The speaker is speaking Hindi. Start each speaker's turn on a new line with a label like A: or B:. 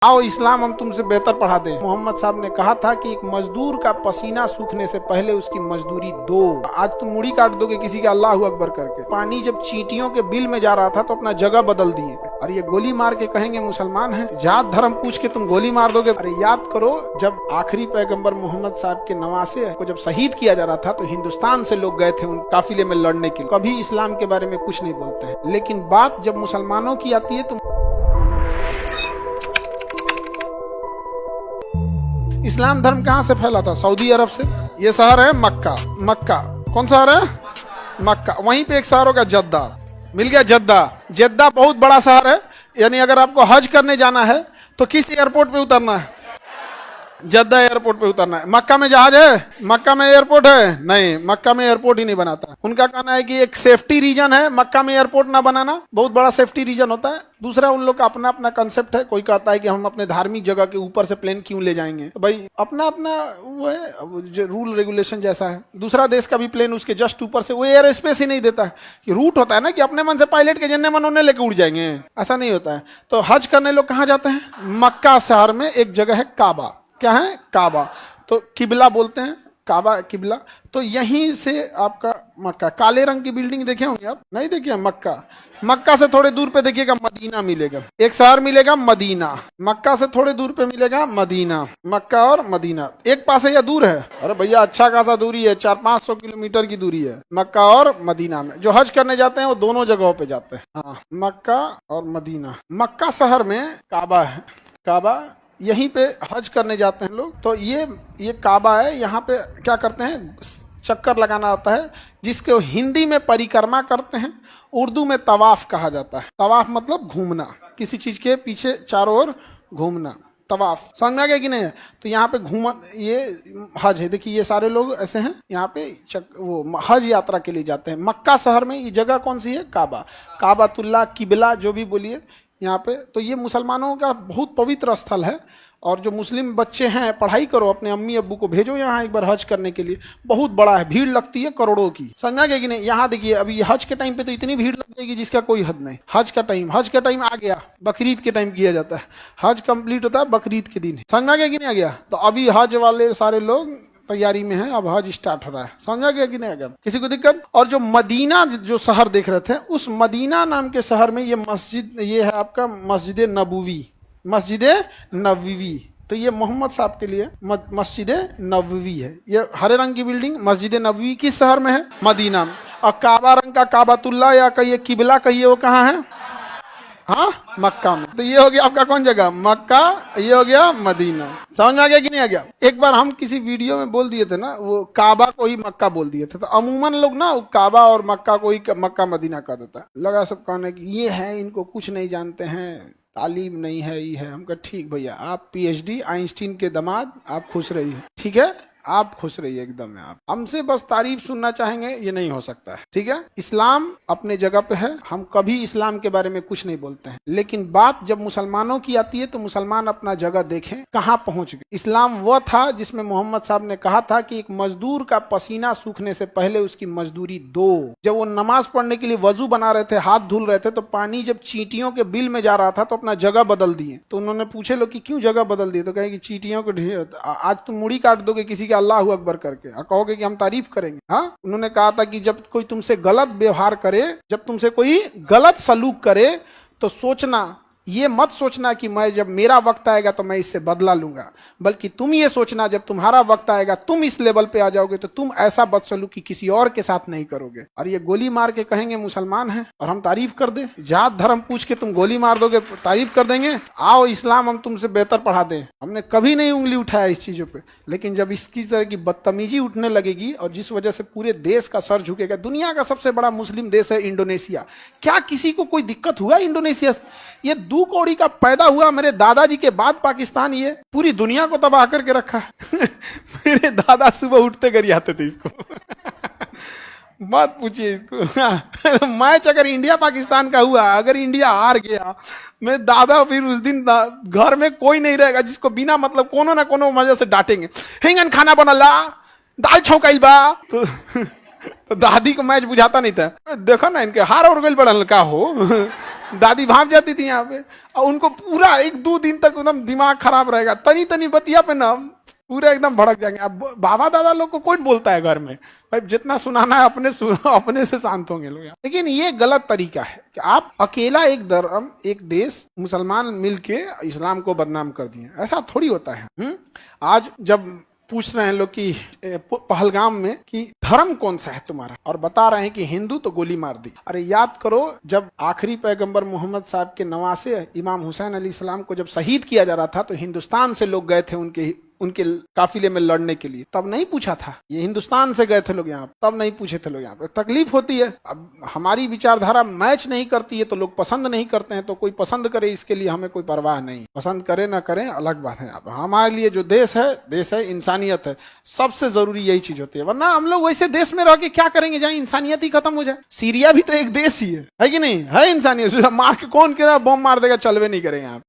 A: आओ इस्लाम हम तुमसे बेहतर पढ़ा दें। मोहम्मद साहब ने कहा था कि एक मजदूर का पसीना सूखने से पहले उसकी मजदूरी दो। आज तुम मुड़ी काट दोगे किसी का अल्लाह अकबर करके। पानी जब चींटियों के बिल में जा रहा था तो अपना जगह बदल दिए, और ये गोली मार के कहेंगे मुसलमान हैं। जात धर्म पूछ के तुम गोली मार दोगे। अरे याद करो, जब आखिरी पैगंबर मोहम्मद साहब के नवासे को जब शहीद किया जा रहा था तो हिंदुस्तान से लोग गए थे उन काफिले में लड़ने के लिए। कभी इस्लाम के बारे में कुछ नहीं बोलते हैं, लेकिन बात जब मुसलमानों की आती है तो इस्लाम धर्म कहाँ से फैला था? सऊदी अरब से। ये शहर है मक्का। मक्का कौन शहर है? मक्का। वहीं पे एक शहर होगा जद्दा। मिल गया जद्दा। जद्दा बहुत बड़ा शहर है, यानी अगर आपको हज करने जाना है तो किस एयरपोर्ट पे उतरना है? जद्दा एयरपोर्ट पे उतरना है। मक्का में जहाज है? मक्का में एयरपोर्ट है? नहीं, मक्का में एयरपोर्ट ही नहीं बनाता। उनका कहना है कि एक सेफ्टी रीजन है, मक्का में एयरपोर्ट ना बनाना, बहुत बड़ा सेफ्टी रीजन होता है। दूसरा, उन लोग का अपना अपना कंसेप्ट है। कोई कहता है कि हम अपने धार्मिक जगह के ऊपर से प्लेन क्यों ले जाएंगे, तो भाई अपना अपना वो है, रूल रेगुलेशन जैसा है। दूसरा देश का भी प्लेन उसके जस्ट ऊपर से वो एयर स्पेस ही नहीं देता है। कि रूट होता है ना कि अपने मन से पायलट के जन्ने मन उन्हें लेके उड़ जाएंगे, ऐसा नहीं होता है। तो हज करने लोग कहाँ जाते हैं? मक्का शहर में एक जगह है काबा। क्या है? काबा। तो किबला बोलते हैं, काबा किबला। तो यहीं से आपका मक्का, काले रंग की बिल्डिंग देखे होंगे आप? नहीं देखिए? मक्का। मक्का से थोड़े दूर पे देखिएगा मदीना मिलेगा, एक शहर मिलेगा मदीना। मक्का से थोड़े दूर पे मिलेगा मदीना। मक्का और मदीना एक पास है या दूर है? अरे भैया अच्छा खासा दूरी है, 400-500 किलोमीटर की दूरी है मक्का और मदीना में। जो हज करने जाते हैं वो दोनों जगहों पे जाते हैं। हाँ, मक्का और मदीना। मक्का शहर में काबा है। काबा, यहीं पे हज करने जाते हैं लोग। तो ये काबा है। यहाँ पे क्या करते हैं? चक्कर लगाना होता है, जिसको हिंदी में परिक्रमा करते हैं, उर्दू में तवाफ कहा जाता है। तवाफ मतलब घूमना, किसी चीज के पीछे चारों ओर घूमना, तवाफ। समझ में आ गया कि नहीं? तो यहाँ पे घूम, ये हज है। देखिए ये सारे लोग ऐसे हैं, यहाँ पे वो हज यात्रा के लिए जाते हैं। मक्का शहर में ये जगह कौन सी है? काबा। काबातुल्लाह, किबला, जो भी बोलिए यहाँ पे। तो ये मुसलमानों का बहुत पवित्र स्थल है। और जो मुस्लिम बच्चे हैं, पढ़ाई करो, अपने अम्मी अब्बू को भेजो यहाँ एक बार हज करने के लिए। बहुत बड़ा है, भीड़ लगती है करोड़ों की। समझा गया कि नहीं? यहाँ देखिए अभी हज के टाइम पे तो इतनी भीड़ लग जाएगी जिसका कोई हद नहीं। हज का टाइम आ गया, बकरीद के टाइम किया जाता है। हज कंप्लीट होता है बकरीद के दिन। समझा गया कि नहीं? आ गया। तो अभी हज वाले सारे लोग तैयारी में है, अब हज स्टार्ट हो रहा है। समझा गया कि नहीं? आ गया किसी को दिक्कत? और जो मदीना जो शहर देख रहे थे, उस मदीना नाम के शहर में ये मस्जिद, ये है आपका मस्जिद नबवी। मस्जिद नबवी। तो ये मोहम्मद साहब के लिए मस्जिद नबवी है। ये हरे रंग की बिल्डिंग मस्जिद नबवी किस शहर में है? मदीना में। और काबा रंग का काबातुल्लाह या कहिए किबला कहिए, वो कहाँ है? हाँ, मक्का में। तो ये हो गया आपका कौन जगह? मक्का। ये हो गया मदीना। समझ में आ गया कि नहीं आ गया? एक बार हम किसी वीडियो में बोल दिए थे ना, वो काबा को ही मक्का बोल दिए थे। तो अमूमन लोग ना काबा और मक्का को ही मक्का मदीना कह देता है। लगा सब कहने की ये है, इनको कुछ नहीं जानते हैं, तालीम नहीं है, ये है। हम कहा ठीक भैया, आप PhD आइंस्टीन के दामाद, आप खुश रहिए। ठीक है, आप खुश रहिए एकदम। आप हमसे बस तारीफ सुनना चाहेंगे, ये नहीं हो सकता है। ठीक है, इस्लाम अपने जगह पे है, हम कभी इस्लाम के बारे में कुछ नहीं बोलते हैं। लेकिन बात जब मुसलमानों की आती है तो मुसलमान अपना जगह देखें कहाँ पहुंच गए। इस्लाम वह था जिसमें मोहम्मद साहब ने कहा था कि एक मजदूर का पसीना सूखने से पहले उसकी मजदूरी दो। जब वो नमाज पढ़ने के लिए वजू बना रहे थे, हाथ धुल रहे थे, तो पानी जब चींटियों के बिल में जा रहा था तो अपना जगह बदल दिए। तो उन्होंने पूछे लोग कि क्यों जगह बदल दिए? तो कहे कि चींटियों को आज तुम मुड़ी काट दोगे किसी अल्लाह अकबर करके, कहोगे कि हम तारीफ करेंगे। हाँ, उन्होंने कहा था कि जब कोई तुमसे गलत व्यवहार करे, जब तुमसे कोई गलत सलूक करे, तो सोचना, ये मत सोचना कि मैं जब मेरा वक्त आएगा तो मैं इससे बदला लूंगा, बल्कि तुम ये सोचना जब तुम्हारा वक्त आएगा, तुम इस लेवल पे आ जाओगे तो तुम ऐसा बदसलूकी किसी और के साथ नहीं करोगे। और ये गोली मार के कहेंगे मुसलमान हैं और हम तारीफ कर दे। जात धर्म पूछ के तुम गोली मार दोगे, तारीफ कर देंगे। आओ इस्लाम हम तुमसे बेहतर पढ़ा दें। हमने कभी नहीं उंगली उठाया इस चीजों पे, लेकिन जब इसकी तरह की बदतमीजी उठने लगेगी और जिस वजह से पूरे देश का सर झुकेगा। दुनिया का सबसे बड़ा मुस्लिम देश है इंडोनेशिया। क्या किसी को कोई दिक्कत हुआ इंडोनेशिया से? ये 2 कौड़ी का पैदा हुआ मेरे दादाजी के बाद पाकिस्तान, ये पूरी दुनिया को तबाह करके रखा है। मेरे दादा सुबह उठते गरियाते थे इसको। मत पूछिए इसको। मैच अगर इंडिया पाकिस्तान का हुआ, अगर इंडिया हार गया, मैं दादा फिर उस दिन घर में कोई नहीं रहेगा जिसको बिना मतलब कोनो ना कोनो वजह से डांटेंगे। हिंगन खाना बनला, दाल छौकाइल बा। तो दादी को मैच बुझाता नहीं था। देखो ना इनके हार और गोल बढ़ल का हो। दादी भाग जाती थी यहाँ पे, और उनको पूरा 1-2 दिन तक एकदम दिमाग खराब रहेगा, तनी तनी बतिया पे ना पूरा एकदम भड़क जाएंगे। अब बाबा दादा लोग को कौन बोलता है घर में, भाई जितना सुनाना है अपने से शांत होंगे लोग यहाँ। लेकिन ये गलत तरीका है कि आप अकेला एक धर्म, एक देश, मुसलमान मिलके इस्लाम को बदनाम कर दिए, ऐसा थोड़ी होता है। आज जब पूछ रहे हैं लोग कि पहलगाम में कि धर्म कौन सा है तुम्हारा, और बता रहे हैं कि हिंदू, तो गोली मार दी। अरे याद करो, जब आखिरी पैगंबर मोहम्मद साहब के नवासे इमाम हुसैन अलैहिस्सलाम को जब शहीद किया जा रहा था, तो हिंदुस्तान से लोग गए थे उनके काफिले में लड़ने के लिए, तब नहीं पूछा था। ये हिंदुस्तान से गए थे लोग यहाँ, तब नहीं पूछे थे लोग यहाँ पे। तकलीफ होती है, अब हमारी विचारधारा मैच नहीं करती है तो लोग पसंद नहीं करते हैं, तो कोई पसंद करे इसके लिए हमें कोई परवाह नहीं, पसंद करे ना करे अलग बात है। अब हमारे लिए जो देश है इंसानियत है, सबसे जरूरी यही चीज होती है। वरना हम लोग वैसे देश में रह के क्या करेंगे जहाँ इंसानियत ही खत्म हो जाए। सीरिया भी तो एक देश ही है कि नहीं, है इंसानियत, मार के कौन बम मार देगा, चलवे नहीं करेंगे आप।